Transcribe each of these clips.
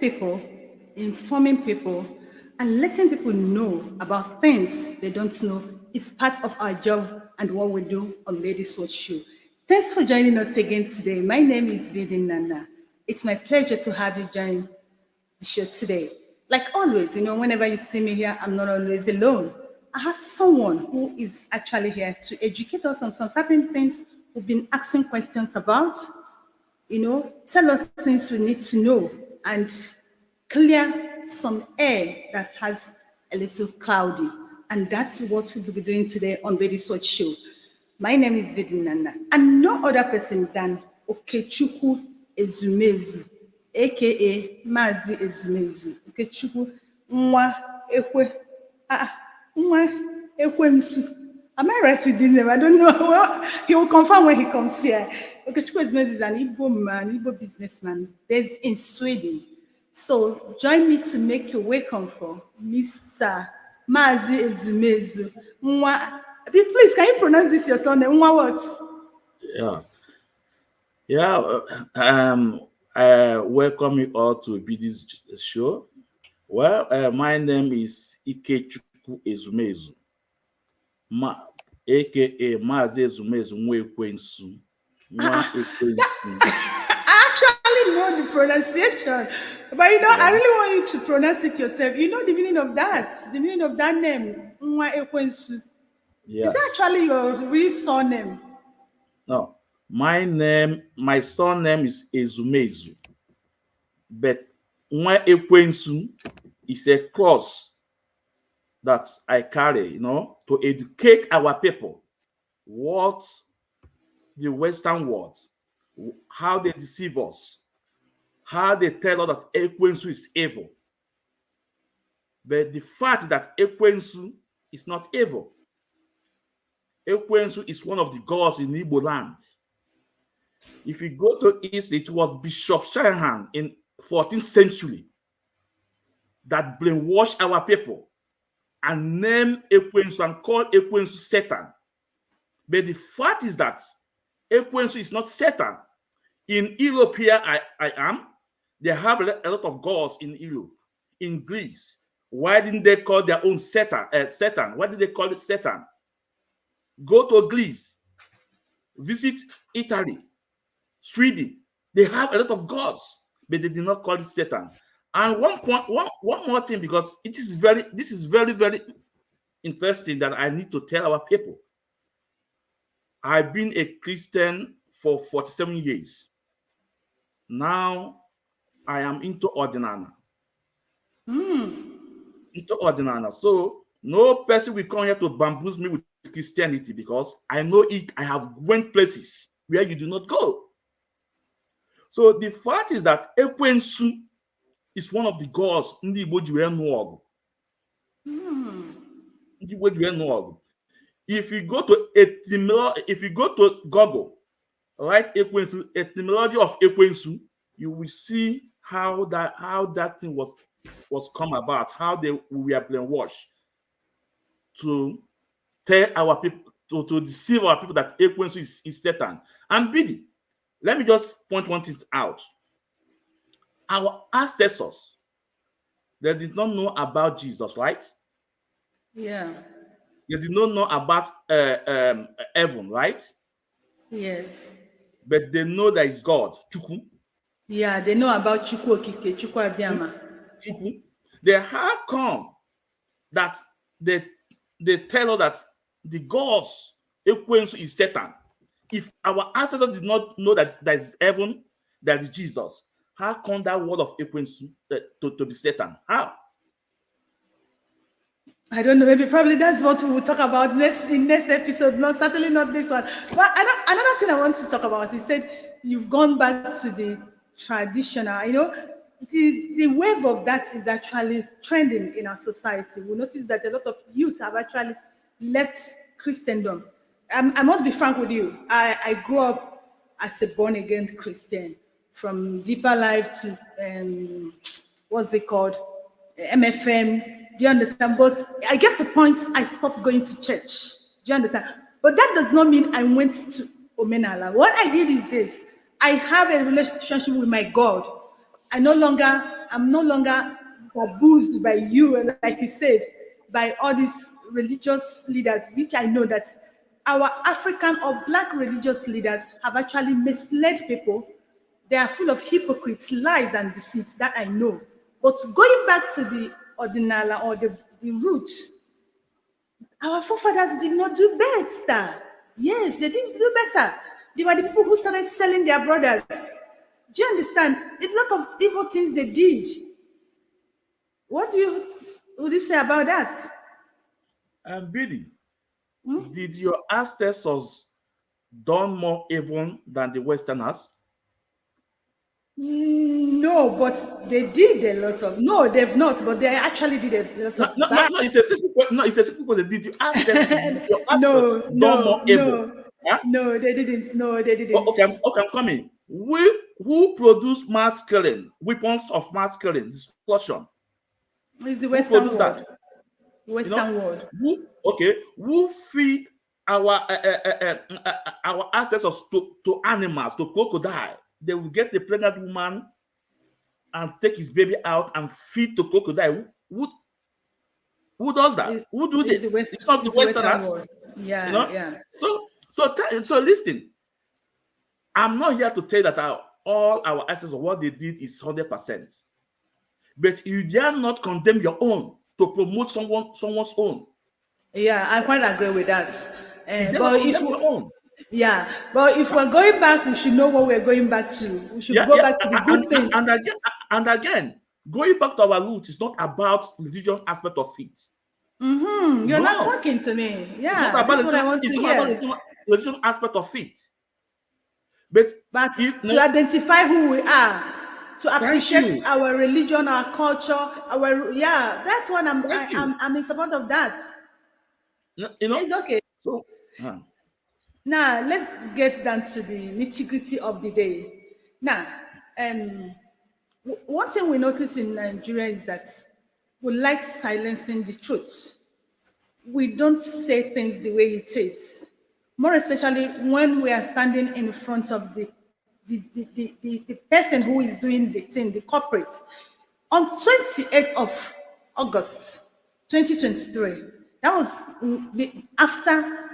people, informing people, and letting people know about things they don't know is part of our job and what we do on Ladies Watch Show. Thanks for joining us again today. My name is Bidi Nana. It's my pleasure to have you join the show today. Like always, whenever you see me here, I'm not always alone. I have someone who is actually here to educate us on some certain things we've been asking questions about, tell us things we need to know and clear some air that has a little cloudy. And that's what we'll be doing today on Baby Sword Show. My name is Vidinana, and no other person than Okechukwu Ezumezu, aka Mazi Ezumezu. Okechukwu Nwa Ekwe. Nwa Ekwensu. Am I right with the name? I don't know. Well, he will confirm when he comes here. Okechukwu Ezumezu is an Igbo man, Igbo businessman based in Sweden. So join me to make your welcome for Mr. Mazi Ezumezu. Please, can you pronounce this your son name? What? I welcome you all to be this show. Well, my name is Ikechukwu Ezumezu, aka Mazi Ezumezu Nwekwensu. I actually know the pronunciation, but I really want you to pronounce it yourself. You know the meaning of that? The meaning of that name, Nwa Ekwensu. Yes. Is that actually your real surname? No, my surname is Ezumezu, but Nwa Ekwensu is a cross that I carry, to educate our people what the Western world, how they deceive us, how they tell us that Ekwensu is evil. But the fact that Ekwensu is not evil. Ekwensu is one of the gods in Igbo land. If you go to East, it was Bishop Shanahan in 14th century that brainwashed our people and named Ekwensu and called Ekwensu Satan. But the fact is that Ekwensu is not Satan. In Europe here I am, they have a lot of gods in Europe. In Greece, why didn't they call their own Satan? Why did they call it Satan? Go to Greece, visit Italy, Sweden. They have a lot of gods, but they did not call it Satan. And one more thing, because this is very, very interesting that I need to tell our people. I've been a Christian for 47 years. Now I am into Ordinana. Into Ordinana. So no person will come here to bamboozle me with Christianity, because I know it. I have went places where you do not go. So the fact is that Ekwensu is one of the gods in the Igbo If you go to Google, write Ekwensu, etymology of Ekwensu, you will see how that thing was come about, how we were brainwashed to tell our people, to deceive our people that Ekwensu is Satan. And Bidi, let me just point one thing out. Our ancestors, they did not know about Jesus, right? Yeah. They did not know about heaven, right? Yes. But they know that it's God, Chukwu. Yeah, they know about Chukwu Okike, Chukwu Abiyama. Chukwu. They have come that they tell us that the gods, Ekwensu is Satan. If our ancestors did not know that is heaven, that is Jesus, how come that word of Ekwensu to be Satan? How? I don't know. Maybe probably that's what we will talk about in next episode. No, certainly not this one. But another thing I want to talk about is said you've gone back to the traditional. The wave of that is actually trending in our society. We notice that a lot of youth have actually left Christendom. I must be frank with you. I grew up as a born-again Christian, from Deeper Life to, what's it called? MFM. Do you understand? But I get to a point I stopped going to church. Do you understand? But that does not mean I went to Omenala. What I did is this. I have a relationship with my God. I no longer I'm no longer abused by you, and like you said, by all these religious leaders, which I know that our African or black religious leaders have actually misled people. They are full of hypocrites, lies, and deceit. That I know. But going back to the ordinala or the roots, our forefathers did not do better. Yes, they didn't do better. They were the people who started selling their brothers. Do you understand? A lot of evil things they did. What would you say about that? And Billy, Hmm? did your ancestors done more evil than the Westerners? No, but they did a lot of. No, they've not, but they actually did a lot No, of no, no, bad. no. It's a simple question. No, it's a simple question. Did your ancestors No, done more no, evil? no, Huh? no, they didn't. No, they Oh, didn't. okay, okay, I'm coming. Who produced mass killing, weapons of mass killing, destruction? It's the Who Western produced that? world. You know, Western world. who feed our ancestors to animals, to crocodile? They will get the pregnant woman and take his baby out and feed to crocodile. Who does that? Is Who do is this? the West It's not the is the Western Westerners, world. you Yeah, know. yeah. So listen. I'm not here to tell you that all our ancestors, what they did is 100%. But you dare not condemn your own to promote someone's own. Yeah, I quite agree with that. You dare not But if condemn we, your own. yeah, but if we're going back, we should know what we're going back to. We should Yeah, go yeah. back to the good things. And again, going back to our roots is not about religion aspect of it. You're not No, talking to me. it's not Yeah, about this is what I religion, want to it's not about hear. religion aspect of it. But But if to no, identify who we are, to thank appreciate you, our religion, our culture, our yeah, that's what thank you. I'm in support of that. No, It's okay. so uh, Now let's get down to the nitty-gritty of the day. Now, um, one thing we notice in Nigeria is that we like silencing the truth. We don't say things the way it is. More especially when we are standing in front of the person who is doing the thing, the corporate. On 28th of August 2023, that was after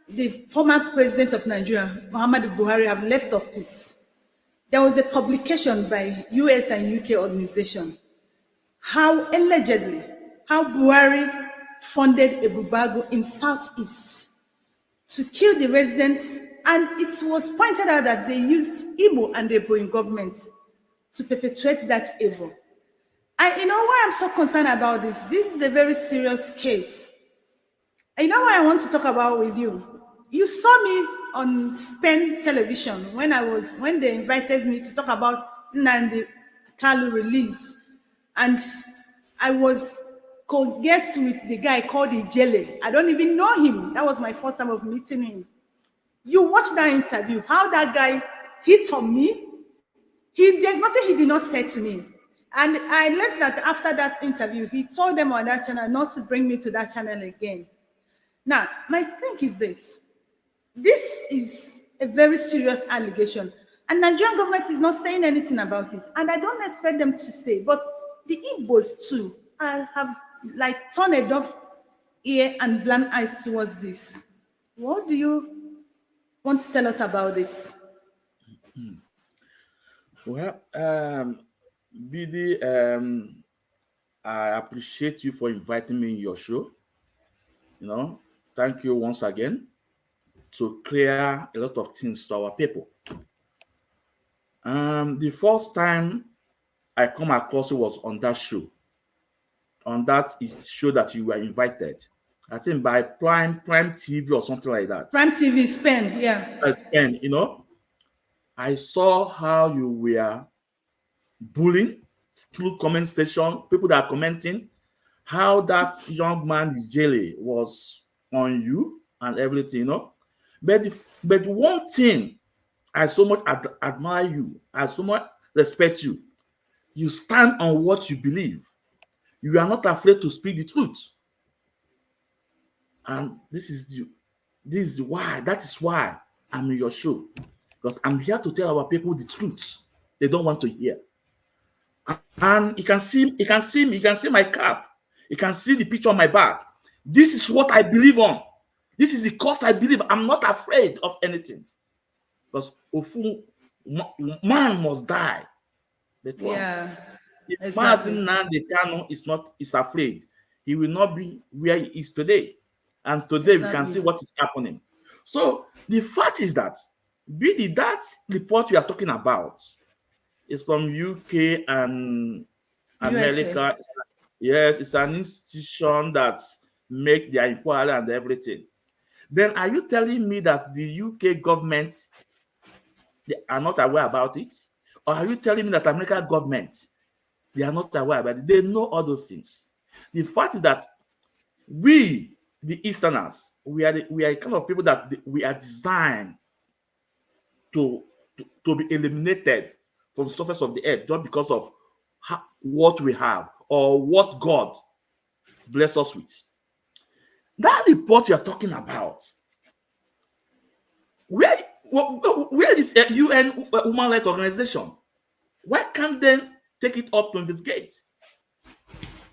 the former president of Nigeria, Muhammadu Buhari, have left office. There was a publication by US and UK organization how allegedly how Buhari funded Ebubeagu in Southeast to kill the residents, and it was pointed out that they used Imo and Ebo in government to perpetuate that evil. And you know why I'm so concerned about this? This is a very serious case. And you know what I want to talk about with you? You saw me on Spain television when they invited me to talk about Nnamdi Kalu release, and I was co-guest with the guy called Ijele. I don't even know him. That was my first time of meeting him. You watch that interview, how that guy hit on me. There's nothing he did not say to me. And I learned that after that interview, he told them on that channel not to bring me to that channel again. Now, my thing is this. This is a very serious allegation. And Nigerian government is not saying anything about it. And I don't expect them to say. But the Igbos too have like turned a deaf ear and blind eyes towards this. What do you want to tell us about this? well, BD, I appreciate you for inviting me in your show. Thank you once again to clear a lot of things to our people. The first time I come across it was on that show, on that show that you were invited. I think by Prime TV or something like that. Prime TV Spain, yeah. I spent, I saw how you were bullying through comment section, people that are commenting, how that young man Jelly was on you and everything. But one thing I so much admire you, I so much respect you. You stand on what you believe. You are not afraid to speak the truth. And that is why I'm in your show. Because I'm here to tell our people the truth they don't want to hear. And you can see my cap, you can see the picture on my back. This is what I believe on. This is the cause I believe. I'm not afraid of anything. Because man must die. But once Yeah, if exactly. Mazen Nnamdi Kanu is afraid, he will not be where he is today. And today we can see Exactly. what is happening. So the fact is that that report we are talking about is from UK and USA. America. Yes, it's an institution that make their inquiry and everything. Then are you telling me that the UK government, they are not aware about it? Or are you telling me that American government, they are not aware about it? They know all those things. The fact is that we, the Easterners, we are kind of people that we are designed to, to be eliminated from the surface of the earth just because of what we have or what God bless us with. That report you are talking about, where is a UN human rights organization? Why can't they take it up to investigate?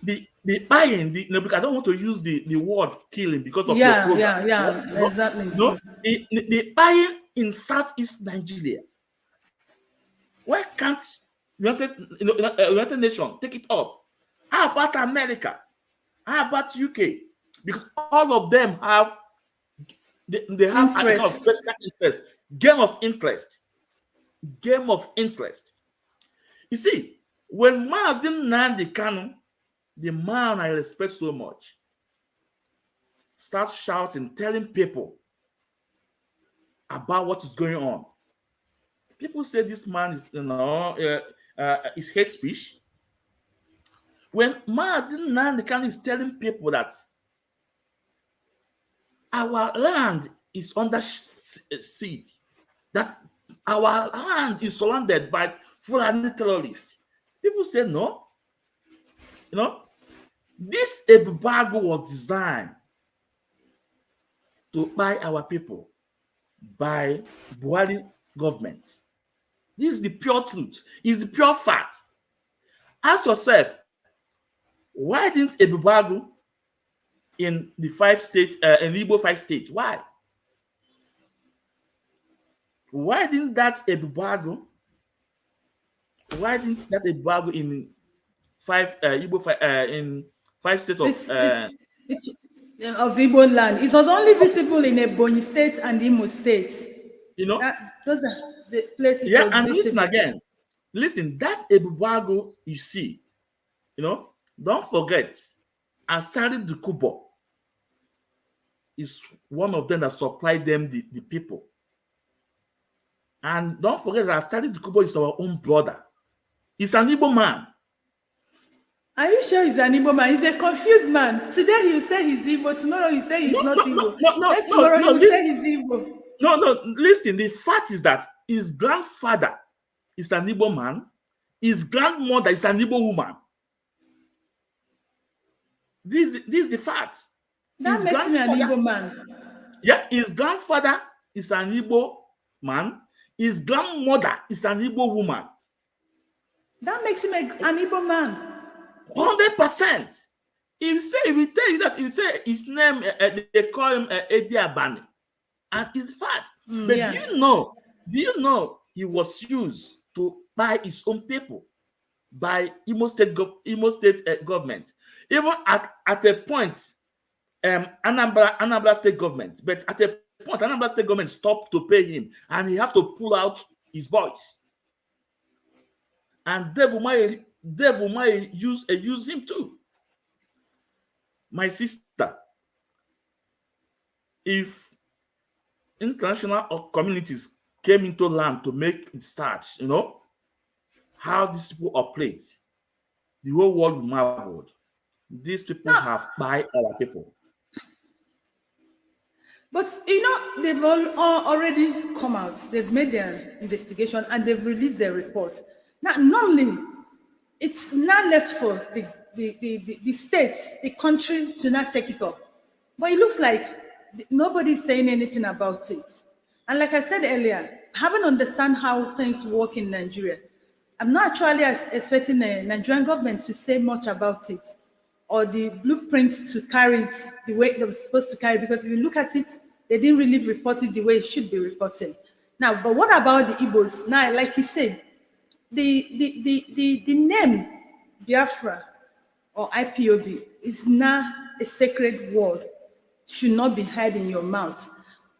The buying, because I don't want to use the word killing because of your Yeah, program. yeah, yeah, exactly. The buying in Southeast Nigeria. Why can't United Nations take it up? How about America? How about UK? Because all of them have they have a kind of Interest. personal interest, game of interest, game of interest. You see, when Mazen Nnamdi Kanu, the man I respect so much, starts shouting, telling people about what is going on, people say this man is, is hate speech. When Mazen Nnamdi Kanu is telling people that our land is under siege, that our land is surrounded by Fulani terrorists, people say no. You know, this Ebubeagu was designed to buy our people by Buhari government. This is the pure truth. It's the pure fact. Ask yourself, why didn't Ebubeagu in the 5 states, in Igbo 5 states? Why? Why didn't that Ebubeagu? Why didn't that Ebubeagu in Igbo in 5 states of It's of Igbo land. It was only visible in Ebonyi State and Imo State. you know? That those are the places it Yeah, was and listen visible. again. Listen, that Ebubeagu you see, don't forget, Asari Dukubo is one of them that supplied them the people. And don't forget that Asari Dukubo is our own brother. He's an Igbo man. Are you sure he's an Igbo man? He's a confused man. Today he will say he's Igbo. Tomorrow he will say No, he's not no, no, Igbo. no, no, Next no, tomorrow he no, will say he's Igbo. no, listen, the fact is that his grandfather is an Igbo man, his grandmother is an Igbo woman. This is the fact. That His makes me an grandfather, Igbo man. yeah, his grandfather is an Igbo man, his grandmother is an Igbo woman. That makes him an Igbo man. 100%. He will tell you that, he will say his name, they call him Edi Abani. And it's fact. But Yeah. do you know he was used to buy his own people by Imo State government, even at a point, Anambra State government, but at a point Anambra State government stopped to pay him, and he have to pull out his boys. And devil might use him too. My sister, if international communities came into land to make research, how these people operate, the whole world marveled. These people have buy our people. But they've all already come out. They've made their investigation and they've released their report. Now, normally, it's not left for the states, the country to not take it up. But it looks like nobody's saying anything about it. And like I said earlier, having understand how things work in Nigeria, I'm not actually expecting the Nigerian government to say much about it or the blueprints to carry it the way they were supposed to carry it, because if you look at it, they didn't really report it the way it should be reported. Now, but what about the Igbos? Now, like you said, the name Biafra or IPOB is now a sacred word, should not be heard in your mouth.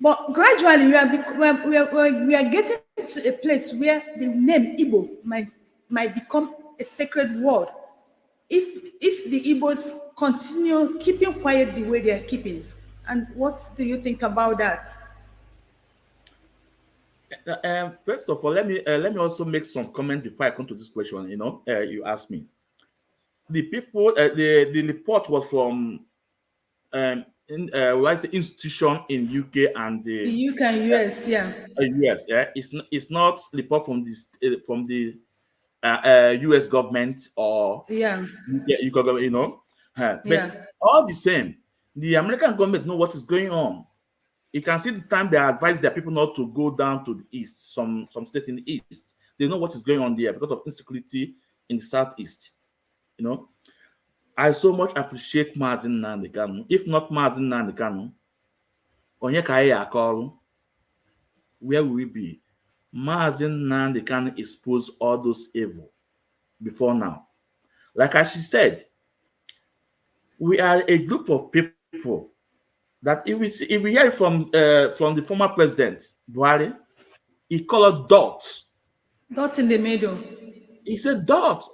But gradually, we are getting to a place where the name Igbo might become a sacred word if the Igbos continue keeping quiet the way they are keeping. And what do you think about that? First of all, let me also make some comment before I come to this question. You asked me. The people, the report was from what's the institution in UK and The the UK and US, yeah, US. Yeah, it's not report from this from the US government or yeah, UK government. But yeah. all the same, the American government know what is going on. You can see the time they advise their people not to go down to the east, some state in the east. They know what is going on there because of insecurity in the southeast. You know, I so much appreciate Mazin Nandekanu. If not Mazin Nandekanu, onye ka anyị akọrọ, where will we be? Mazin Nandekanu exposed all those evil before now. Like as she said, we are a group of people that if we hear from the former president Buhari, he called us dots. Dot in the middle. He said dot.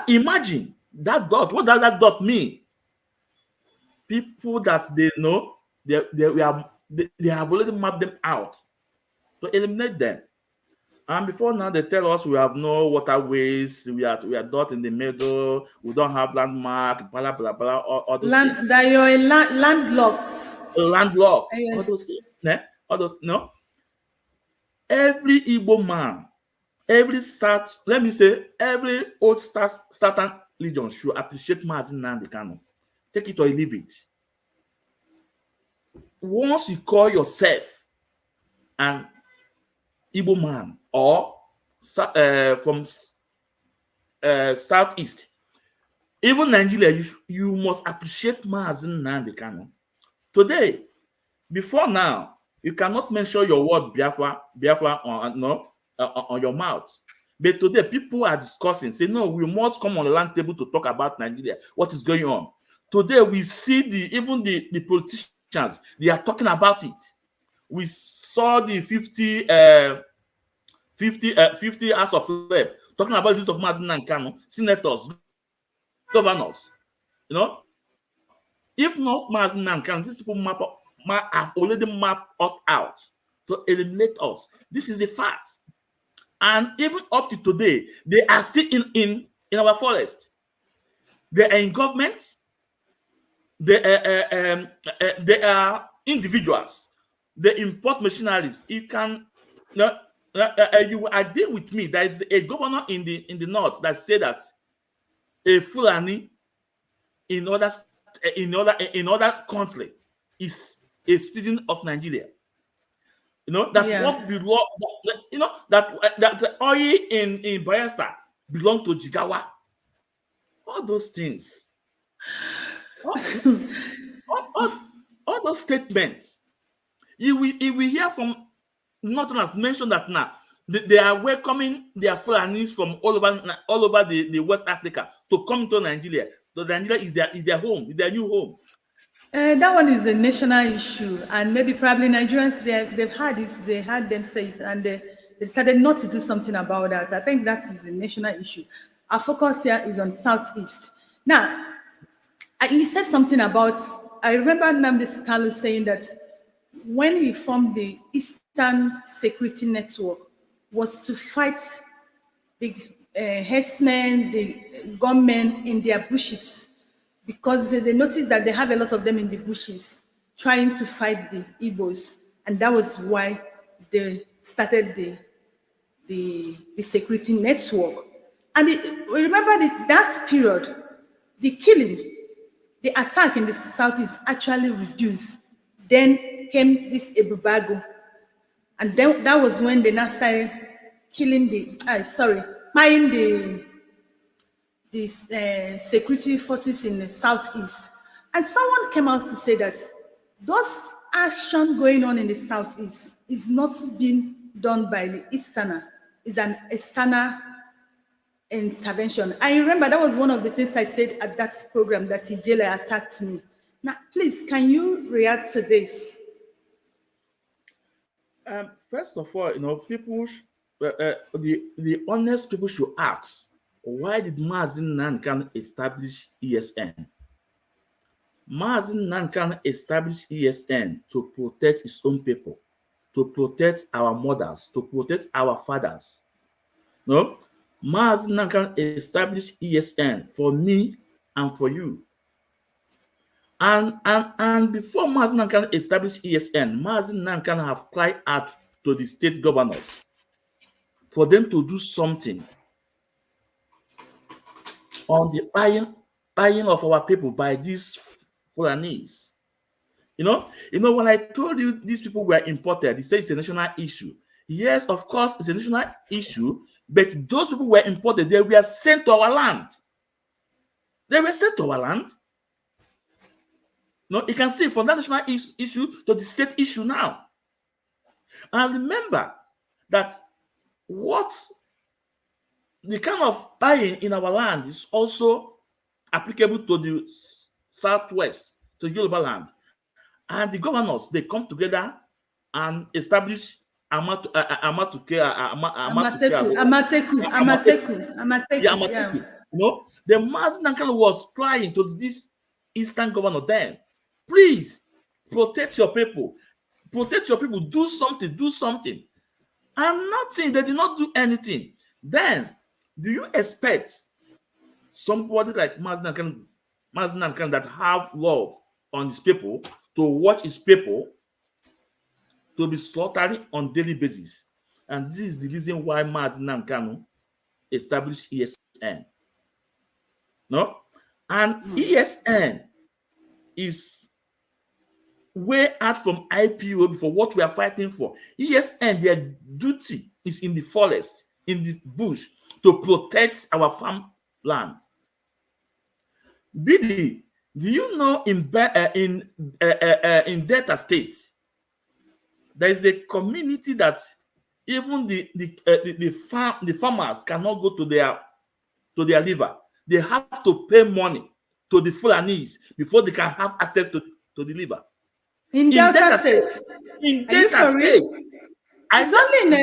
Imagine that dot. What does that dot mean? People that they know, they have already mapped them out to eliminate them. And before now, they tell us we have no waterways, we are dot in the middle, we don't have landmark, blah blah blah, all those things. That you're landlocked. Landlocked, Yeah. all those things. All those no. Every Igbo man, every South, let me say, every old Southern Legion should appreciate Mazin Nnamdi Kanu. Take it or leave it. Once you call yourself an Igbo man or from Southeast, even Nigeria, you must appreciate Mazin Nnamdi Kanu. Today, before now, you cannot mention your word Biafra on your mouth. But today, people are discussing, say, no, we must come on the land table to talk about Nigeria. What is going on? Today, we see even the politicians, they are talking about it. We saw the 50 House of Rep talking about this of Mazin Nnamdi Kanu, senators, governors. If not Mazin Nnamdi Kanu, these people have already mapped us out to eliminate us. This is the fact. And even up to today, they are still in our forest. They are in government. They are individuals. They import machineries. You will agree with me. There is a governor in the north that said that a Fulani in other country is a citizen of Nigeria. That what belong, that the oil in Bayelsa belong to Jigawa. All those things. all those statements. You will hear from Northerners mention that now they are welcoming their Fulanis from all over the West Africa to come to Nigeria. So Nigeria is their home, is their new home. That one is the national issue, and maybe probably Nigerians they've had this, they had them say it, and they decided not to do something about that. I think that is the national issue. Our focus here is on Southeast. Now, you said something about. I remember Nnamdi Kanu saying that when he formed the Eastern Security Network was to fight the herdsmen, the gunmen in their bushes, because they noticed that they have a lot of them in the bushes trying to fight the Igbos, and that was why they started the security network. And remember that period, the killing, the attack in the southeast actually reduced. Then came this Ebubeagu, and then that was when they now started killing the, buying the security forces in the southeast. And someone came out to say that those action going on in the southeast is not being done by the easterner, is an external intervention. I remember that was one of the things I said at that program that Ijele attacked me. Now, please, can you react to this? First of all, people, the honest people should ask, why did Mazin Nankan establish ESN? Mazin Nankan established ESN to protect his own people, to protect our mothers, to protect our fathers. No, Mazin Nankan established ESN for me and for you. And before Mazin Nankan established ESN, Mazin Nankan have cried out to the state governors for them to do something on the buying of our people by these Fulanese. When I told you these people were imported, they say it's a national issue. Yes, of course, it's a national issue, but those people were imported, they were sent to our land. They were sent to our land. No, you can see from that national issue to the state issue now. And remember that what the kind of buying in our land is also applicable to the southwest, to Yoruba land. And the governors, they come together and establish Amateku. The Mazin Nankan was crying to this eastern governor then, please protect your people. Protect your people. Do something. Do something. And nothing. They did not do anything. Then, do you expect somebody like Mazin Nankan that have love on his people to watch his people to be slaughtered on daily basis? And this is the reason why Mazin Nankan established ESN. No? And ESN is way out from IPO for what we are fighting for. ESN, their duty is in the forest, in the bush, to protect our farmland. BD, do you know in Delta State, there is a community that even the farmers cannot go to their river. They have to pay money to the Fulanese before they can have access to the river. In Delta State? In Delta State. It's only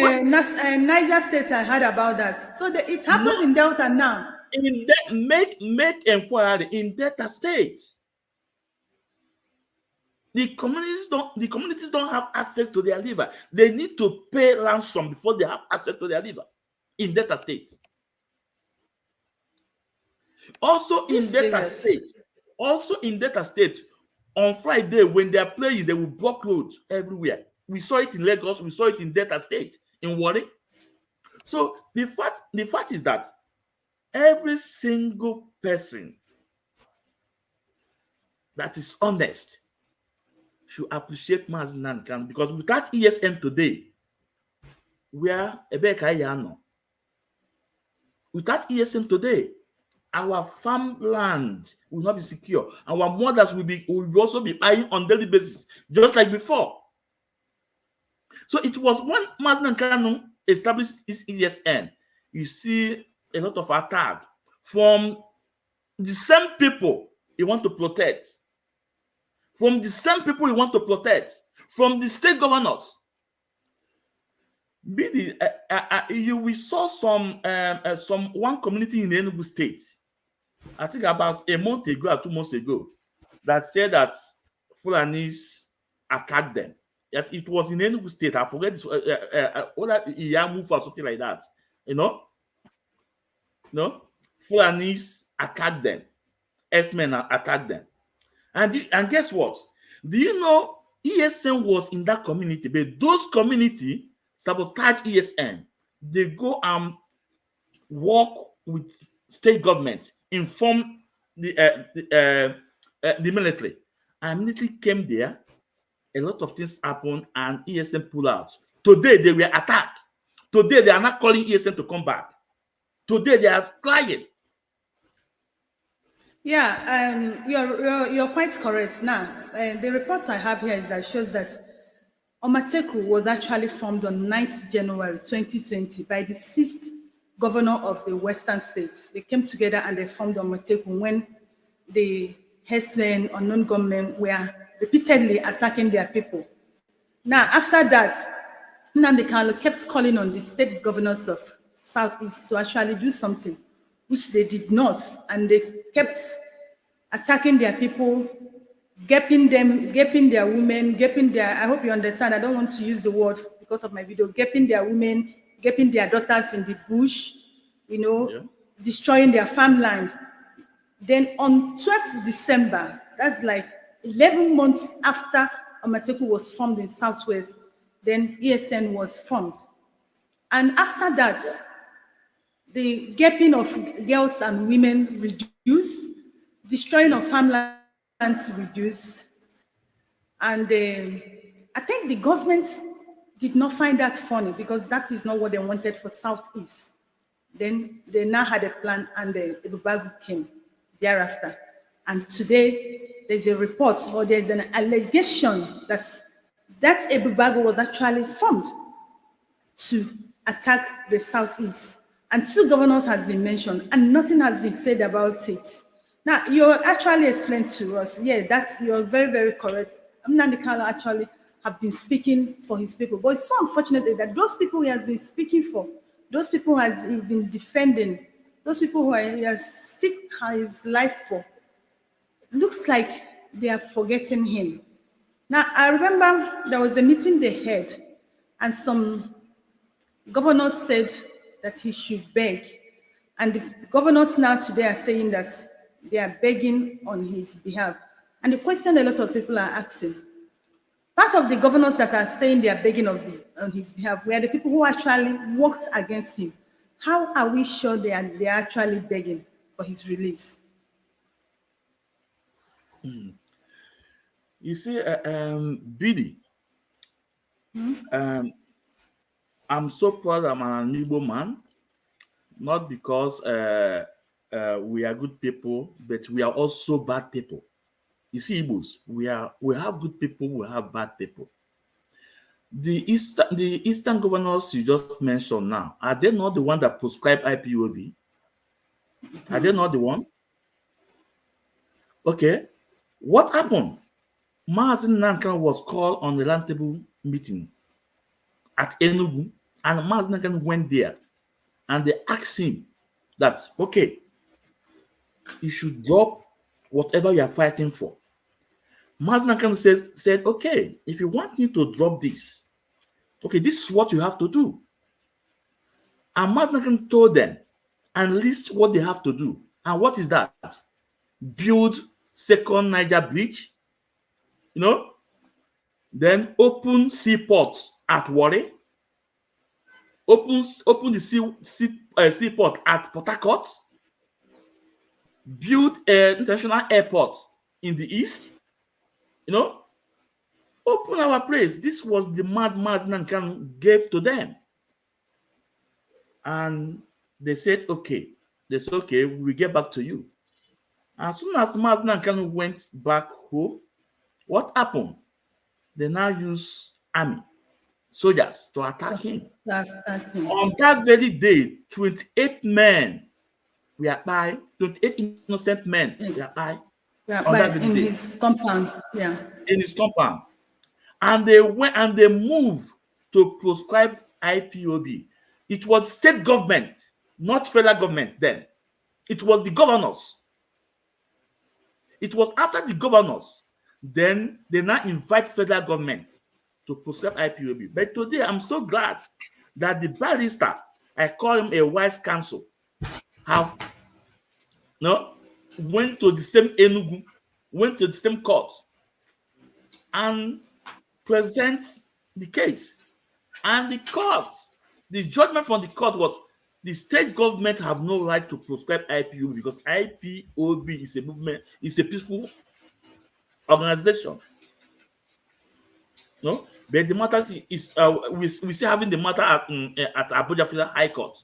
in Niger State I heard about that. So it happens in Delta now. Make inquiry in Delta State. The communities don't have access to their river. They need to pay ransom before they have access to their river in Delta State. Also in Delta State, on Friday when they are playing, they will block roads everywhere. We saw it in Lagos. We saw it in Delta State, in Warri. So the fact is that every single person that is honest should appreciate Mazin Nankan, because without ESN today, without ESN today, our farmland will not be secure. Our mothers will also be buying on daily basis, just like before. So it was when Mazin Nankan established his ESN, you see a lot of attack from the same people he want to protect, from the state governors. We saw some one community in Enugu State, I think about a month ago or 2 months ago, that said that Fulanis attacked them. That it was in Enugu State. I forget whether Iyamu or something like that. Fulanis attacked them. S-men attacked them. And guess what? Do you know ESN was in that community, but those community sabotage ESN. They go and work with state government, inform the military. And military came there. A lot of things happened, and ESN pulled out. Today they were attacked. Today, they are not calling ESN to come back. Today, they are crying. Yeah, you're quite correct. Now, the report I have here is that shows that Omateku was actually formed on 9th January 2020 by the 6th governor of the Western states. They came together and they formed Omateku when the herdsmen, unknown gunmen were repeatedly attacking their people. Now, after that, Nnamdi Kanu kept calling on the state governors of Southeast to actually do something, which they did not, and they kept attacking their people, gaping their women, gaping their, I hope you understand, I don't want to use the word because of my video, gaping their women, gaping their daughters in the bush, you know, Yeah. destroying their farmland. Then on 12th December, that's like 11 months after Amateku was formed in Southwest, then ESN was formed. And after that, the gaping of girls and women reduced, destroying of farmlands reduced, and I think the government did not find that funny because that is not what they wanted for Southeast. Then they now had a plan, and the Ebubeagu came thereafter. And today, there's a report or there's an allegation that that Ebubeagu was actually formed to attack the Southeast. And two governors has been mentioned, and nothing has been said about it. Now, you actually explained to us, yeah, that's, you're very, very correct. Nnamdi Kanu actually have been speaking for his people. But it's so unfortunate that those people he has been speaking for, those people has been defending, those people who he has stick his life for, looks like they are forgetting him. Now, I remember there was a meeting they had, and some governors said that he should beg. And the governors now today are saying that they are begging on his behalf. And the question a lot of people are asking, part of the governors that are saying they are begging on his behalf were the people who actually worked against him. How are we sure they are actually begging for his release? You see, Bidi, um, I'm so proud I'm an Igbo man, not because we are good people, but we are also bad people. You see, Igbos, we have good people, we have bad people. The Eastern governors you just mentioned now, are they not the one that prescribe IPOB? Are they not the one? Okay. What happened? Mazin Nankan was called on the roundtable meeting at Enugu, and Mazin Nankan went there and they asked him that, okay, you should drop whatever you are fighting for. Mazin Nankan said, okay, if you want me to drop this, okay, this is what you have to do. And Mazin Nankan told them and list what they have to do. And what is that? Build second Niger bridge, you know, then open seaports at Warri, open the seaport at Port Harcourt, build an international airport in the east, you know, open our place. This was the mad Maznan gave to them. And they said, okay. They said, okay, we'll get back to you. As soon as Maznan went back home, what happened? They now use army, soldiers to attack him. On that very day, 28 men were by 28 innocent men were by Yeah, on that but very in day his compound, yeah. in his compound. And they went and they moved to proscribed IPOB. It was state government, not federal government then. It was the governors. It was after the governors, then they now invite federal government to proscribe IPOB. But today, I'm so glad that the barrister, I call him a wise counsel, have no went to the same Enugu, went to the same court, and present the case. And the court, the judgment from the court was the state government have no right to proscribe IPOB because IPOB is a movement, is a peaceful organization. No, But the matter is we still having the matter at Abuja Federal High Court.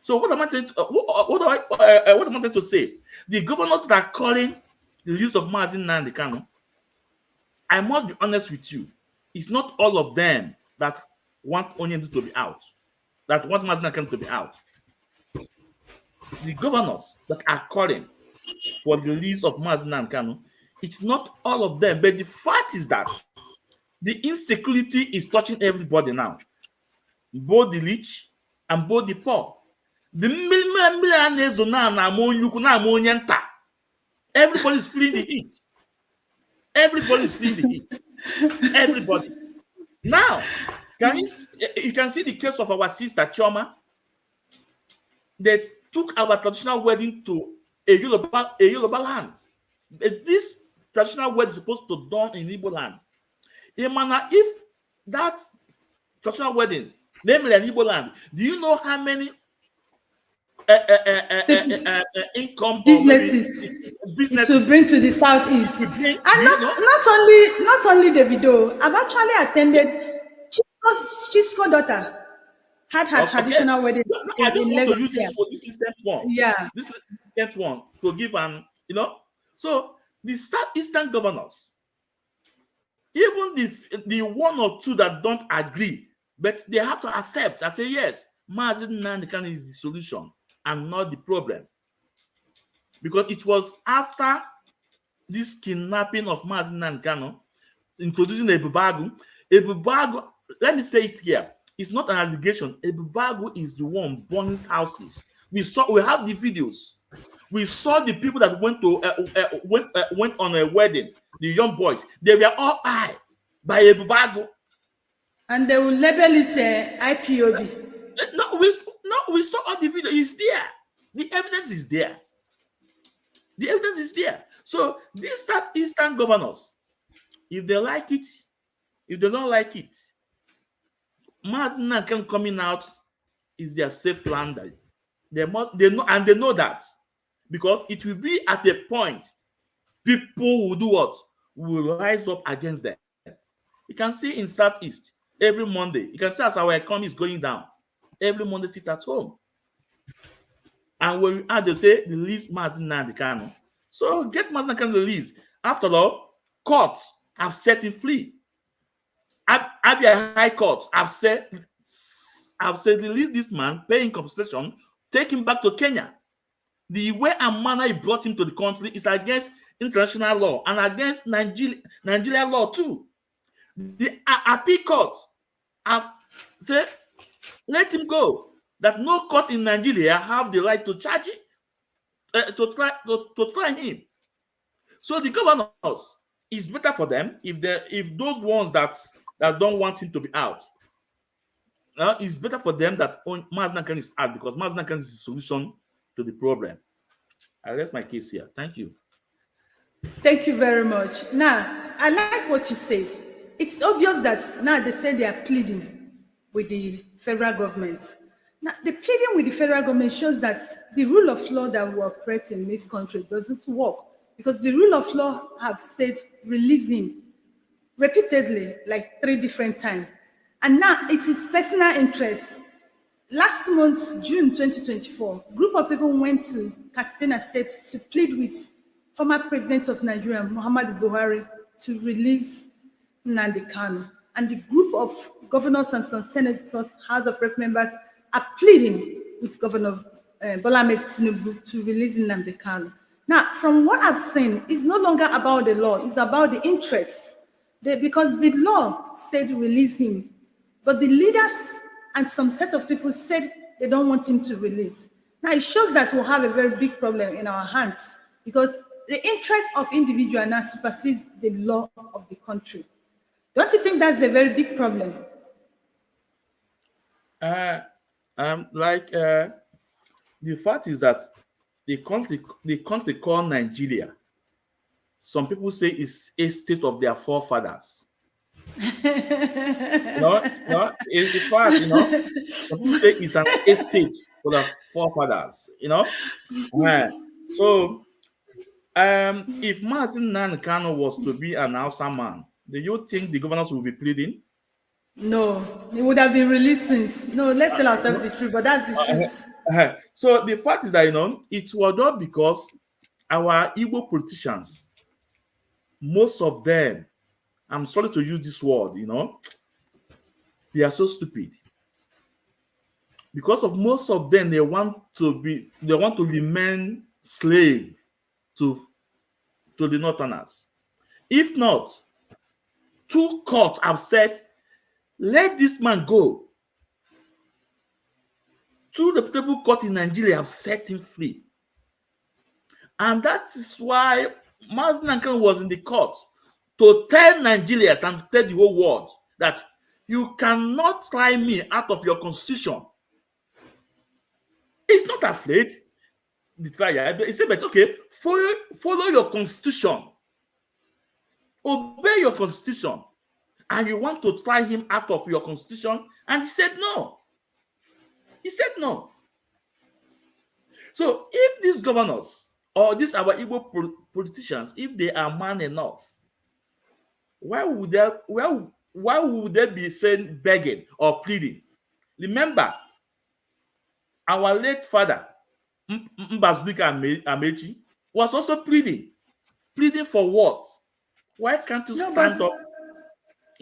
So what am I trying to, what am I trying to say? The governors that are calling the list of Mazin Nnamdi Kanu, I must be honest with you, it's not all of them that want Onyendu to be out, that want Mazin Nnamdi Kanu to be out. The governors that are calling for the release of Mazin Nnamdi Kanu, it's not all of them, but the fact is that the insecurity is touching everybody now, both the rich and both the poor. The everybody is feeling the heat. Everybody is feeling the heat. Everybody. Now, you can see the case of our sister Chioma. They took our traditional wedding to a Yoruba land. This traditional wedding is supposed to be done in Igbo land. If that traditional wedding, namely in Igbo land, do you know how many income or maybe Businesses it will businesses bring to the southeast, we bring? and Do you know? not only Davido. I've actually attended Chisco daughter had her Okay. traditional wedding No, I just in want to use Lagos here. this for this recent one. Yeah, This recent one to give So the southeastern governors, even the one or two that don't agree, but they have to accept and say yes, Mazin Nnamdi Kanu is the solution and not the problem. Because it was after this kidnapping of Mazin Nnamdi Kanu, introducing Ebubeagu, let me say it here. It's not an allegation. Ebubeagu is the one burning houses. We have the videos. We saw the people that went on a wedding, the young boys. They were all high by Ebubeagu. and they will label it IPOB. No, we saw all the video. It's there. The evidence is there. The evidence is there. So these Eastern governors, if they like it, if they don't like it, Mazin Nnamdi Kanu coming out is their safe land. They know that, because it will be at a point people will do what? Will rise up against them. You can see in Southeast every Monday. You can see as our economy is going down. Every Monday, sit at home. And when we add, they say release Mazin Nnamdi Kanu. So get Mazin Nnamdi Kanu released. After all, courts have set him free. Abia High Court have said release this man, pay him compensation, take him back to Kenya. The way and manner he brought him to the country is against international law and against Nigeria law too. The appeal court have said let him go. That no court in Nigeria have the right to charge it, to try him. So the governors, it's better for them if those ones that don't want him to be out. It's better for them that Mazin Nnamdi Kanu is out, because Mazin Nnamdi Kanu is the solution to the problem. I rest my case here. Thank you. Thank you very much. Now, I like what you say. It's obvious that now they say they are pleading with the federal government. Now, the pleading with the federal government shows that the rule of law that we operate in this country doesn't work, because the rule of law have said release him repeatedly, like 3 different times. And now it is personal interest. Last month, June 2024, a group of people went to Katsina State to plead with former president of Nigeria, Muhammadu Buhari, to release Nnamdi Kanu. And the group of governors and some senators, House of Rep members, are pleading with Governor Bola Ahmed Tinubu to release Nnamdi Kanu. Now, from what I've seen, it's no longer about the law, it's about the interests. Because the law said release him, but the leaders and some set of people said they don't want him to release. Now, it shows that we'll have a very big problem in our hands, because the interest of individual now supersedes the law of the country. Don't you think that's a very big problem? The fact is that the country called Nigeria, some people say is a state of their forefathers. It's the fact, some people say it's an estate for the forefathers, So if Mazin Nnamdi Kanu was to be an Hausa man, do you think the governors will be pleading? No, it would have been released since. No, let's tell ourselves the truth, but that's the truth. So the fact is that it was not because our Igbo politicians, most of them, I'm sorry to use this word, they are so stupid. Because of most of them, they want to remain slave to the Northerners. If not, two courts have said, let this man go. Two reputable courts in Nigeria have set him free. And that is why Mazi Nankan was in the court to tell Nigerians and tell the whole world that you cannot try me out of your constitution. He's not afraid. The trial, he said, but okay, follow your constitution, obey your constitution, and you want to try him out of your constitution? And he said no. He said no. So if these governors or these our Igbo politicians, if they are man enough, why would they be saying begging or pleading? Remember, our late father, Mbazulika Amechi, was also pleading. Pleading for what? Why can't you No, but stand up?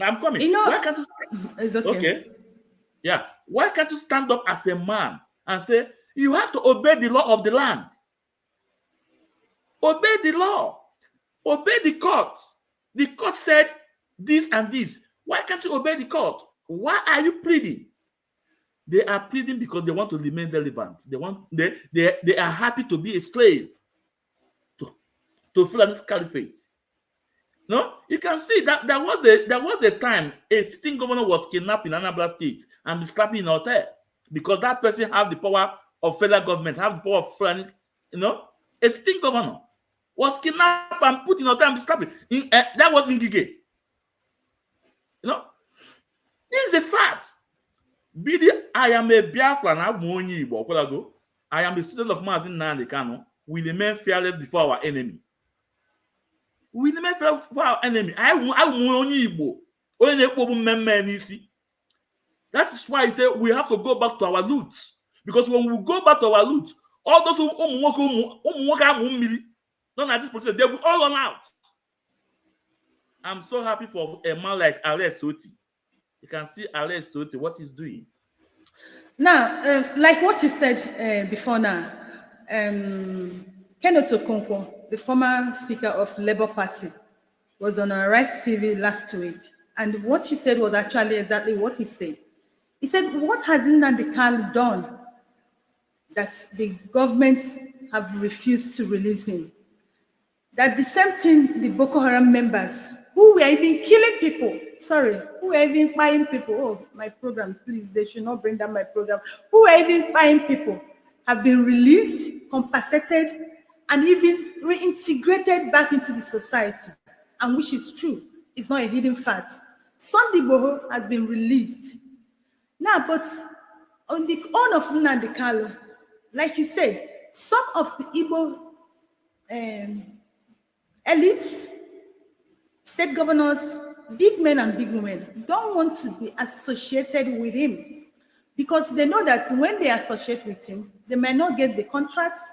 I'm coming. Why can't you it's okay. Okay. Yeah. Why can't you stand up as a man and say, you have to obey the law of the land? Obey the law. Obey the court. The court said this and this. Why can't you obey the court? Why are you pleading? They are pleading because they want to remain relevant. They are happy to be a slave to Fulani's caliphate. No, you can see that there was a time a sitting governor was kidnapped in Anambra State and be slapping in a hotel because that person have the power of federal government, have the power of Fulani. A sitting governor was kidnapped and put in a hotel and be slapping. That was Ngige. This is a fact. I am a Biafran. I am a student of Mazi Nnamdi Kanu. We remain fearless before our enemy. We remain fearless before our enemy. That is why I say we have to go back to our roots. Because when we go back to our roots, all those who none of this process, they will all run out. I'm so happy for a man like Alex Soti. You can see Alex Soti, what he's doing. Now, like what you said before now, Kenneth Okonkwo, the former Speaker of Labour Party, was on Rice TV last week. And what you said was actually exactly what he said. He said, what has Nnamdi Kanu done that the governments have refused to release him? That the same thing the Boko Haram members, who were even killing people, who were even buying people, oh, my program, please, they should not bring down my program, who were even buying people, have been released, compensated, and even reintegrated back into the society, and which is true. It's not a hidden fact. Sunday Igboho has been released. Now, but on the own of Nnamdi Kanu, like you said, some of the Igbo elites, state governors, big men and big women don't want to be associated with him because they know that when they associate with him, they may not get the contracts,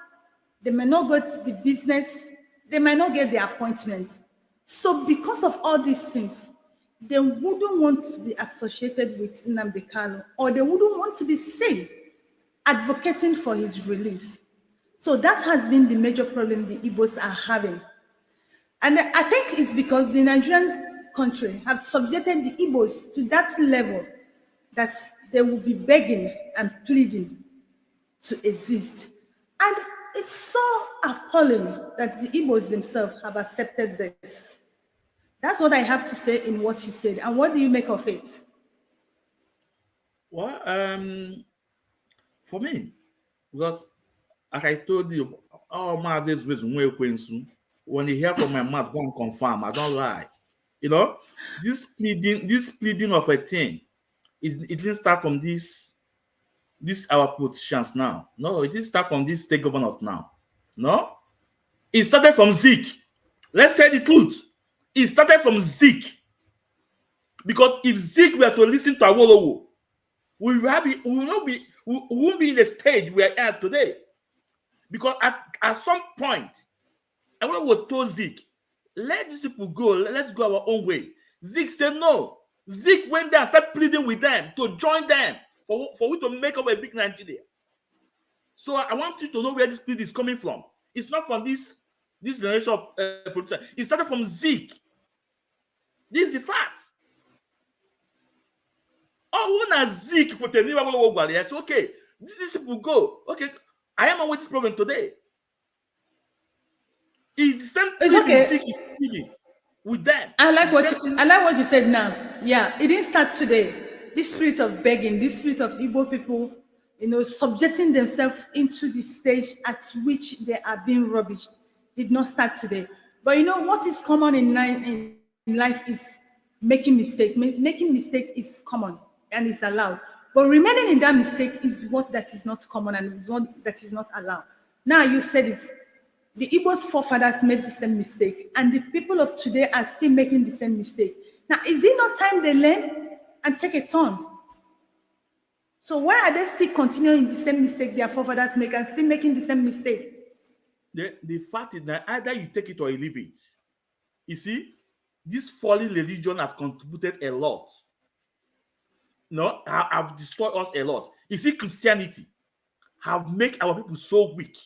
they may not get the business, they may not get the appointments. So because of all these things, they wouldn't want to be associated with Nnamdi Kanu, or they wouldn't want to be seen advocating for his release. So that has been the major problem the Igbos are having. And I think it's because the Nigerian country have subjected the Igbos to that level that they will be begging and pleading to exist. And it's so appalling that the Igbos themselves have accepted this. That's what I have to say in what you said. And what do you make of it? Well, for me, because like I told you, all my days with when you hear from my mouth, go and confirm. I don't lie. This pleading of a thing, it didn't start from this our politicians now. No, it didn't start from these state governors now. No, it started from Zeke. Let's say the truth. It started from Zeke. Because if Zeke were to listen to Awolowo, we won't be in the stage we are at today. Because at some point, Awolowo told Zeke, let these people go, let's go our own way. Zeke said no. Zeke went there and started pleading with them to join them for we to make up a big Nigeria. So I want you to know where this plea is coming from. It's not from this generation of politicians. It started from Zeke. This is the fact. Oh, when Zeke put a name, I said, okay, these people go. Okay, I am on with this problem today. It's the same It's thing okay. Zeke is pleading with them. I like what you said now. Yeah, it didn't start today. This spirit of begging, this spirit of Igbo people, subjecting themselves into the stage at which they are being rubbished, did not start today. But what is common in life is making mistake. Making mistake is common and is allowed. But remaining in that mistake is what that is not common and is what that is not allowed. Now you said it. The Igbo's forefathers made the same mistake, and the people of today are still making the same mistake. Now, is it not time they learn and take a turn? So why are they still continuing the same mistake their forefathers make and still making the same mistake? The fact is that either you take it or you leave it. You see, this fallen religion has contributed a lot. Have destroyed us a lot. You see, Christianity have made our people so weak.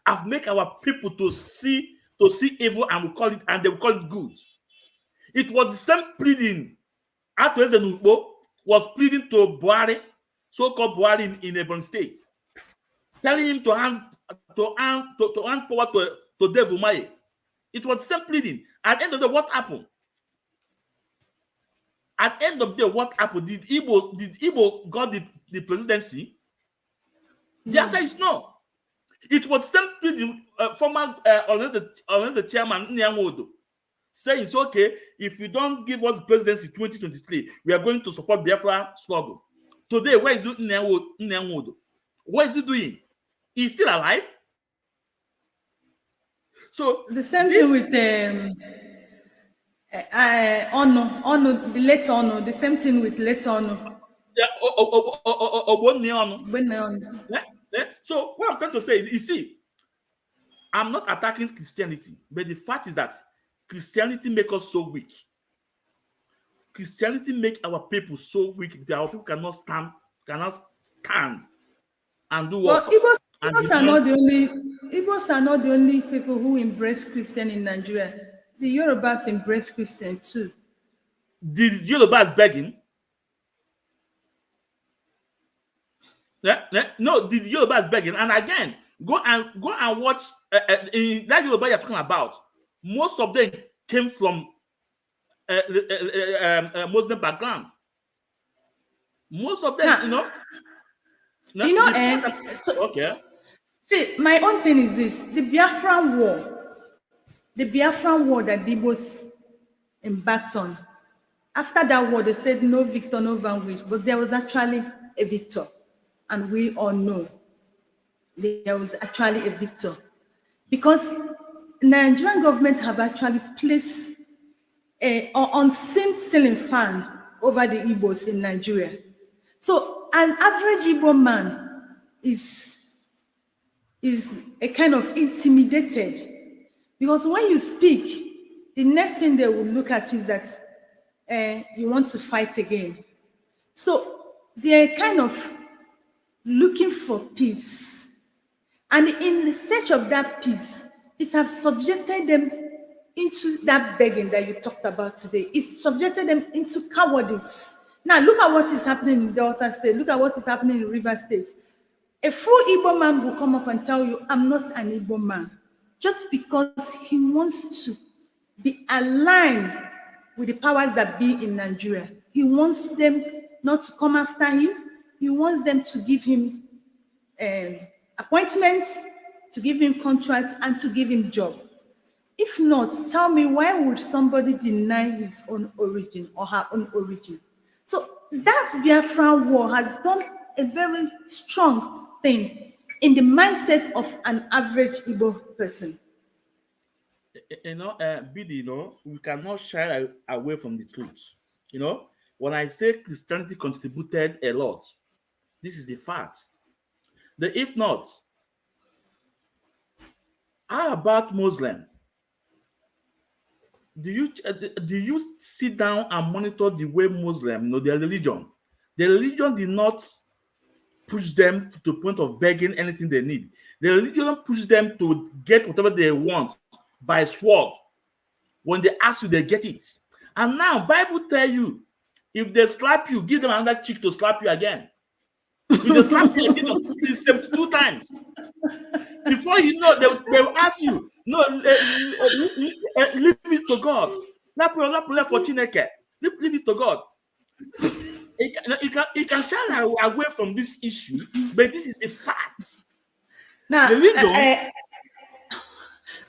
Have made our people to see evil and they will call it good. It was the same pleading Atuezenugbo was pleading to Buhari, so-called Buhari in Ebonyi State, telling him to hand power to Dave Umahi. It was the same pleading. At the end of the day, what happened? At the end of the day, what happened? Did Igbo got the presidency? The answer is no. It was the same pleading former the chairman Nyanwodo saying it's okay if you don't give us the presidency 2023, we are going to support Biafra struggle. Today, where is Nyanwodo? What is he doing? He's still alive. So the same thing with Ono, the late Ono. The same thing with late Ono. Yeah, Ono. So what I'm trying to say, you see, I'm not attacking Christianity, but the fact is that Christianity makes us so weak. Christianity makes our people so weak that our people cannot stand and do what. But Igbos are not the only people who embrace Christian in Nigeria. The Yorubas embrace Christian too. The Yorubas begging. No, the Yorubas begging. And again, go and watch in that Yoruba you're talking about. Most of them came from Muslim background. Most of them, okay. See, my own thing is this: the Biafran War that the Igbos embarked on. After that war, they said no victor, no vanquish, but there was actually a victor, and we all know there was actually a victor because Nigerian government have actually placed an unseen ceiling fan over the Igbos in Nigeria. So an average Igbo man is a kind of intimidated because when you speak, the next thing they will look at you is that you want to fight again. So they're kind of looking for peace. And in search of that peace, it has subjected them into that begging that you talked about today. It's subjected them into cowardice. Now, look at what is happening in Delta State. Look at what is happening in River State. A full Igbo man will come up and tell you, I'm not an Igbo man. Just because he wants to be aligned with the powers that be in Nigeria. He wants them not to come after him. He wants them to give him appointments, to give him contracts, and to give him job. If not, tell me, why would somebody deny his own origin or her own origin? So that Biafran war has done a very strong thing in the mindset of an average Igbo person. Bidi, we cannot shy away from the truth. You know, when I say Christianity contributed a lot, this is the fact. The if not, how about Muslim? Do you sit down and monitor the way Muslim, their religion? Their religion did not push them to the point of begging anything they need. The religion pushed them to get whatever they want by sword. When they ask you, they get it. And now Bible tell you, if they slap you, give them another cheek to slap you again. If they slap you again, 72 times. Before you know, they will ask you, no, leave it to God. For Chineke. Leave it to God. It can shy away from this issue, but this is a fact. Now, Religion,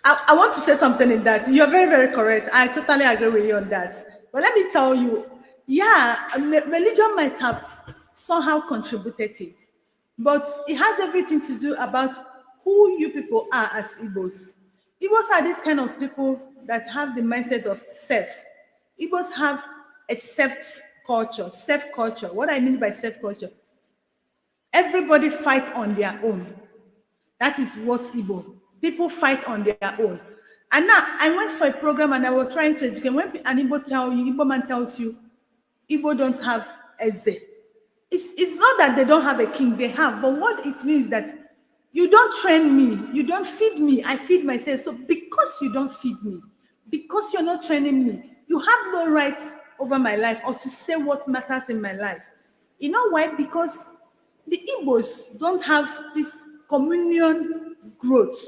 I want to say something in that. You're very, very correct. I totally agree with you on that. But let me tell you, yeah, religion might have somehow contributed it, but it has everything to do about who you people are as Igbos. Igbos are this kind of people that have the mindset of self. Igbos have a self culture. What I mean by self culture, everybody fights on their own. That is what Igbo. People fight on their own. And now I went for a program and I was trying to educate. When an Igbo man tells you, Igbo don't have Eze. It's not that they don't have a king, they have. But what it means that you don't train me, you don't feed me, I feed myself. So because you don't feed me, because you're not training me, you have no right over my life or to say what matters in my life. You know why? Because the Igbos don't have this communion growth,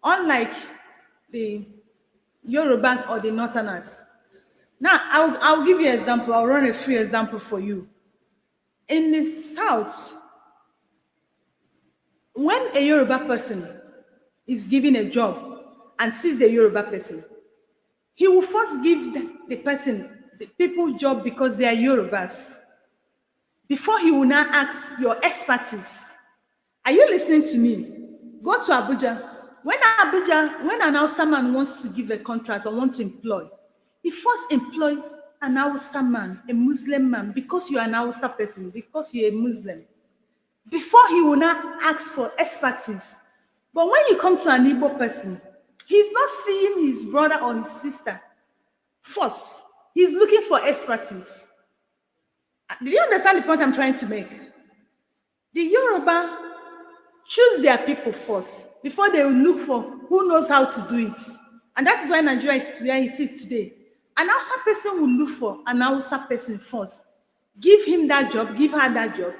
unlike the Yorubas or the Northerners. Now, I'll give you an example. I'll run a free example for you. In the South, when a Yoruba person is given a job and sees a Yoruba person, he will first give the people job because they are Yorubas. Before he will now ask your expertise. Are you listening to me? Go to Abuja. When an Hausa man wants to give a contract or wants to employ, he first employ an Hausa man, a Muslim man, because you're an Hausa person, because you're a Muslim. Before he will not ask for expertise. But when you come to an Igbo person, he's not seeing his brother or his sister first. He's looking for expertise. Do you understand the point I'm trying to make? The Yoruba choose their people first before they will look for who knows how to do it. And that is why Nigeria is where it is today. An Hausa person will look for an Hausa person first. Give him that job, give her that job.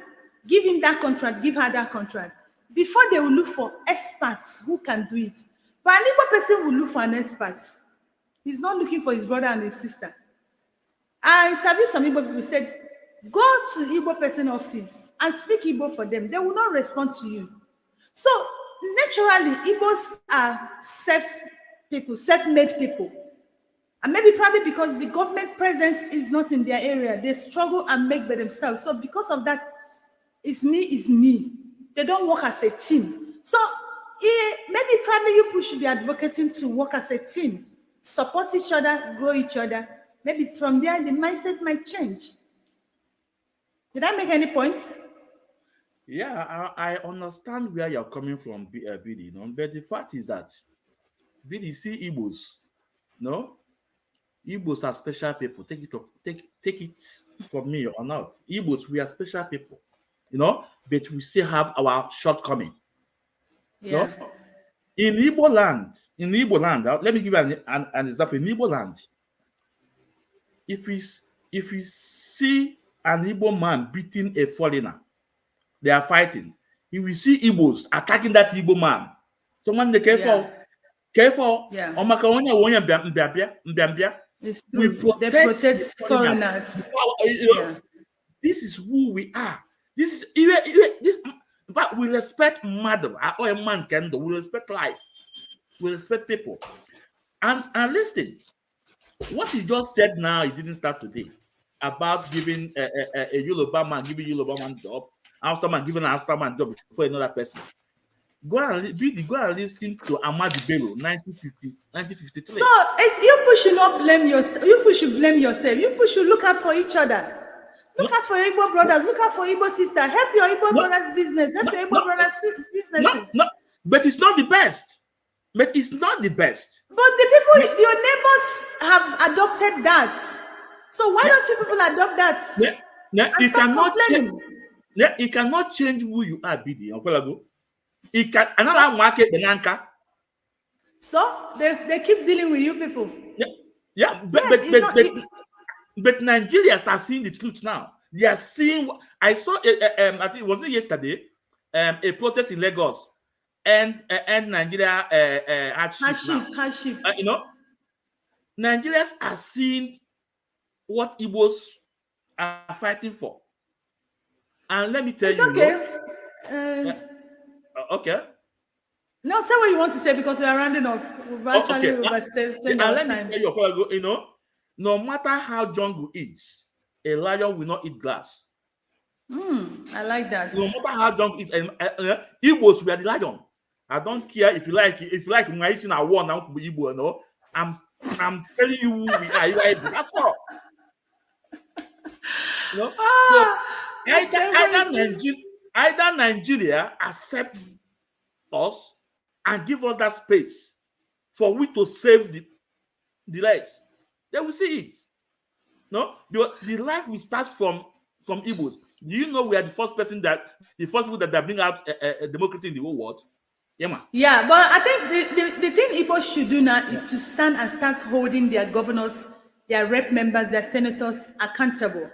Give him that contract, give her that contract. Before they will look for experts who can do it. But an Igbo person will look for an expert. He's not looking for his brother and his sister. I interviewed some Igbo people who said, go to Igbo person office and speak Igbo for them. They will not respond to you. So naturally, Igbos are self-made people. And maybe probably because the government presence is not in their area, they struggle and make by themselves. So because of that, it's me. They don't work as a team. So maybe probably you people should be advocating to work as a team, support each other, grow each other. Maybe from there, the mindset might change. Did I make any points? yeah, I understand where you're coming from, BD, but the fact is that BD, see Igbos, no? Igbos are special people. Take it from me or not. Igbos, we are special people, but we still have our shortcoming. Yeah. In Igbo land, let me give you an example. In Igbo land, if we see an Igbo man beating a foreigner, they are fighting. If we see Igbos attacking that Igbo man, someone they careful. Yeah. It's We true. They protect protect the foreigners. Yeah. This is who we are. This. In fact, we respect mother or a man can do. We respect life. We respect people. And listen, what he just said now, it didn't start today about giving a Yoruba man giving Yoruba man job, Hausa man giving an Hausa man job before another person. Go and listen to Ahmad Bello, 1953. So it's you people should not blame yourself. You people should blame yourself. You people should look out for each other. Look No, out for your Igbo brothers. Look out for Igbo sister. Help your Igbo no, brothers' business. Help no, your no, Igbo brothers' no, businesses. no. But it's not the best. But it's not the best. But the people, your neighbors have adopted that. So why Yeah, don't you people adopt that yeah, yeah. and stop complaining? It cannot change who you are, BD. It can another market bananka. So they keep dealing with you people. Yeah, yeah, Yes, it's not. but Nigerians are seeing the truth now. They are seeing. I saw, I think was it yesterday, a protest in Lagos, and Nigeria Hardship. Nigerians are seeing what Igbos are fighting for, and let me tell It's you, okay. Okay. No, say what you want to say because we are rounding up. We've actually Okay. spent And our let me time. tell you, no matter how jungle eats, a lion will not eat grass. I like that. No matter how jungle eats, Igbos we are the lion. I don't care if you like Maisi na war now Igbo, no. I'm telling you who we are. That's all. So either Nigeria accept us and give us that space for we to save the lives. Then we see it. No, the life will start from Igbos. Do you know we are the first people that bring out democracy in the whole world? Yeah, man. Yeah, but I think the thing Igbo should do now is to stand and start holding their governors, their rep members, their senators accountable.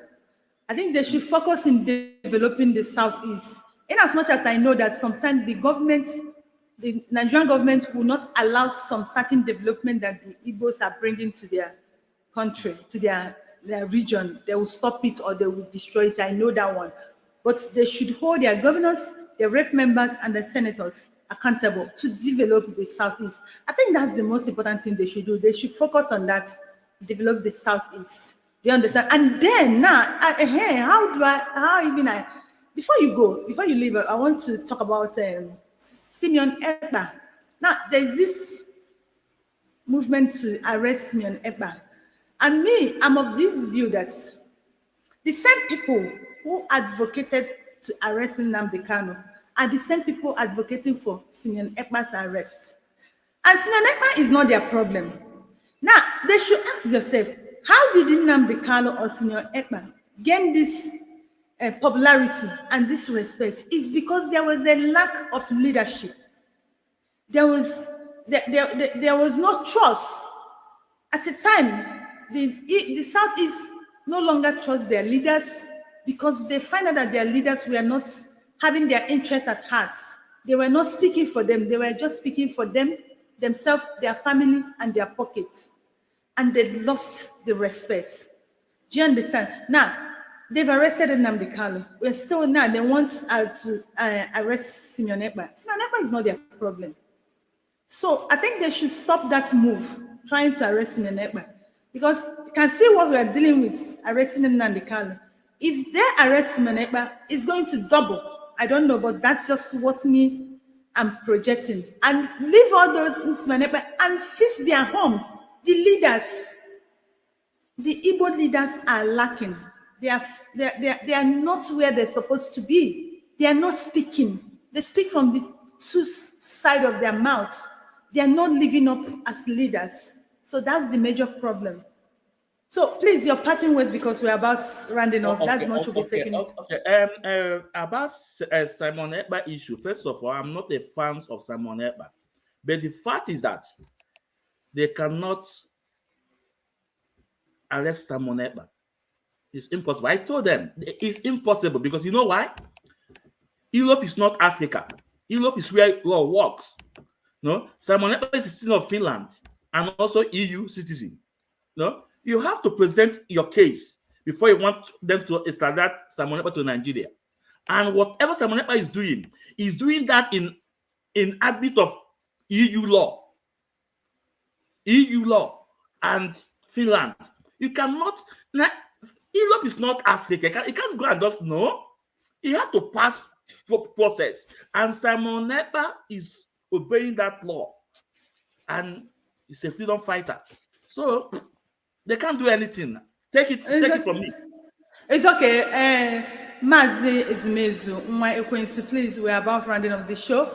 I think they should focus in developing the Southeast. In as much as I know that sometimes the Nigerian government will not allow some certain development that the Igbos are bringing to their country, to their region. They will stop it or they will destroy it. I know that one. But they should hold their governors, their rep members, and the senators accountable to develop the Southeast. I think that's the most important thing they should do. They should focus on that, develop the Southeast. Do you understand? And then now, before you leave, I want to talk about Simeon Ekpa. Now, there's this movement to arrest Simeon Ekpa. And me, I'm of this view that the same people who advocated to arrest Nnamdi Kanu are the same people advocating for Simeon Ekpa's arrest. And Simeon Ekpa is not their problem. Now, they should ask themselves, how did Nnamdi Kanu or Simeon Ekpa gain this popularity and this respect? It's because there was a lack of leadership. There was no trust. At a time, the Southeast no longer trust their leaders because they find out that their leaders were not having their interests at heart. They were not speaking for them. They were just speaking for themselves, their family, and their pockets. And they lost the respect. Do you understand? Now, they've arrested Nnamdi Kanu. We're still now, they want to arrest Simeon Ekpa. Simeon Ekpa is not their problem. So I think they should stop that move, trying to arrest Simeon Ekpa. Because you can see what we are dealing with, arresting Nnamdi Kanu. If they arrest Simeon Ekpa, it's going to double. I don't know, but that's just what I'm projecting. And leave all those in Simeon Ekpa and fix their home. The leaders, the Igbo leaders are lacking. They are not where they're supposed to be. They are not speaking. They speak from the two sides of their mouth. They are not living up as leaders. So that's the major problem. So please, your parting words because we're about rounding off. That's much will be taken. Okay. About Simon Ekpa issue. First of all, I'm not a fan of Simon Ekpa, but the fact is that they cannot arrest Simon Ekpa. It's impossible. I told them it's impossible because you know why? Europe is not Africa. Europe is where law works. No, Simon Ekpa is a citizen of Finland and also EU citizen. No, you have to present your case before you want them to extradite Simon Ekpa to Nigeria. And whatever Simon Ekpa is doing that in habit of EU law and Finland. You cannot. Europe is not Africa. You can't go and just no. You have to pass process. And Simon Ekpa is obeying that law, and he's a freedom fighter. So they can't do anything. Take it from me. It's okay. Mazi Ezumezu, my acquaintance, please, we're about rounding up the show.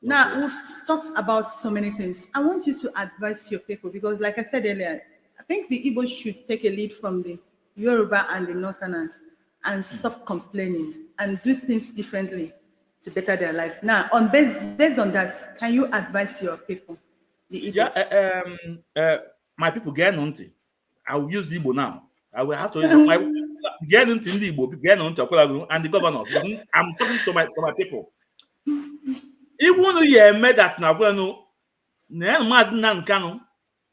Now, Okay. we've talked about so many things. I want you to advise your people because, like I said earlier, I think the Igbo should take a lead from the Yoruba and the Northerners and stop complaining and do things differently to better their life. Now, based on that, can you advise your people, the Yeah, Igbos? my people, get on. I will use Igbo now. I will have to use my get into Igbo, get on and the governors. Because I'm talking to my people. Even though you made that now, na Maazị Nnamdi Kanu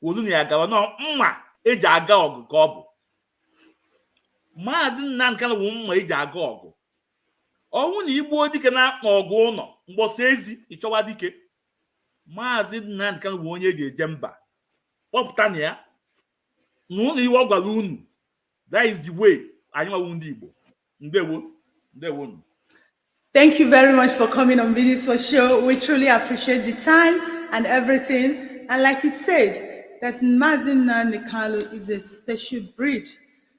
wolu na ya gawa na mma eji aga ọgụ ka ọ bụ. Maazị Nnamdi Kanu wụ mma eji aga ọgụ. Ọnwụ na igbuo dike na-akpa ọgụ ụlọ mgbọsị ezi ịchọwa dike. Maazị Nnamdi Kanu bụ onye eji eje mba. Kpọpụta na ya na ụlọ iwe ọ gwara unu. That is the way anyị nwawu ndị Igbo. Ndewo. Thank you very much for coming on this show. We truly appreciate the time and everything. And like you said, that Mazin Nikalu is a special breed,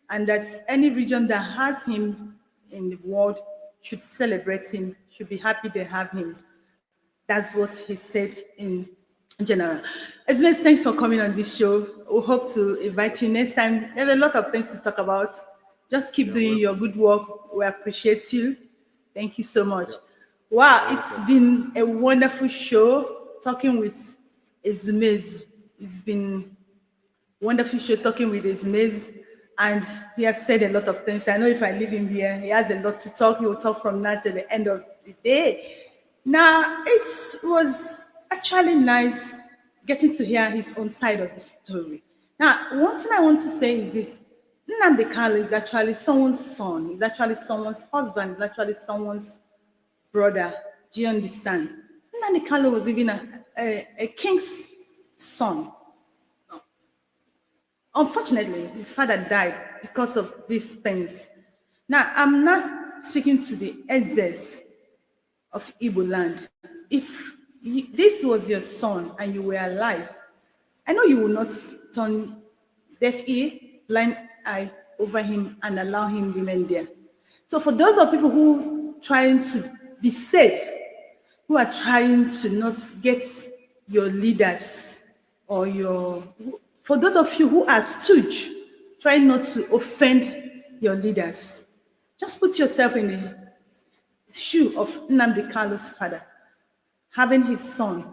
and that any region that has him in the world should celebrate him, should be happy they have him. That's what he said in general. As well, thanks for coming on this show. We hope to invite you next time. We have a lot of things to talk about. Just keep doing your good work. We appreciate you. Thank you so much. Wow, it's been a wonderful show talking with Ezumezu. It's been a wonderful show talking with Ezumezu, and he has said a lot of things. I know if I leave him here, he has a lot to talk. He will talk from now till the end of the day. Now, it was actually nice getting to hear his own side of the story. Now, one thing I want to say is this. Nnamdi Kanu is actually someone's son. He's actually someone's husband. He's actually someone's brother. Do you understand? Nnamdi Kanu was even a king's son. Unfortunately, his father died because of these things. Now, I'm not speaking to the excess of Igbo land. If this was your son and you were alive, I know you will not turn deaf ear, blind eye over him and allow him remain there. So for those of people who trying to be safe, who are trying to not get your leaders or for those of you who are stooge, try not to offend your leaders. Just put yourself in the shoe of Nnamdi Kanu's father, having his son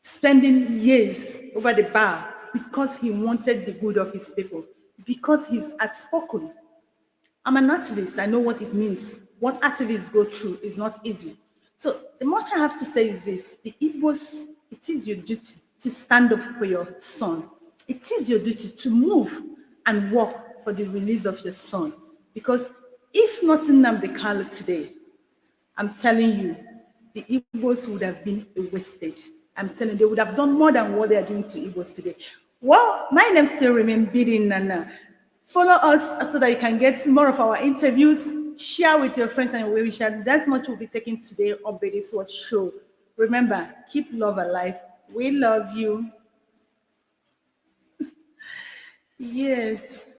spending years over the bar because he wanted the good of his people, because he's outspoken. I'm an activist. I know what it means. What activists go through is not easy. So the much I have to say is this. The Igbos, it is your duty to stand up for your son. It is your duty to move and work for the release of your son. Because if not Nnamdi Kanu today, I'm telling you, the Igbos would have been wasted. I'm telling you, they would have done more than what they are doing to Igbos today. Well, my name still remains Bidi Nana. Follow us so that you can get more of our interviews. Share with your friends and well wishes. That's much we'll be taking today on Bedi's Watch Show. Remember, keep love alive. We love you. Yes.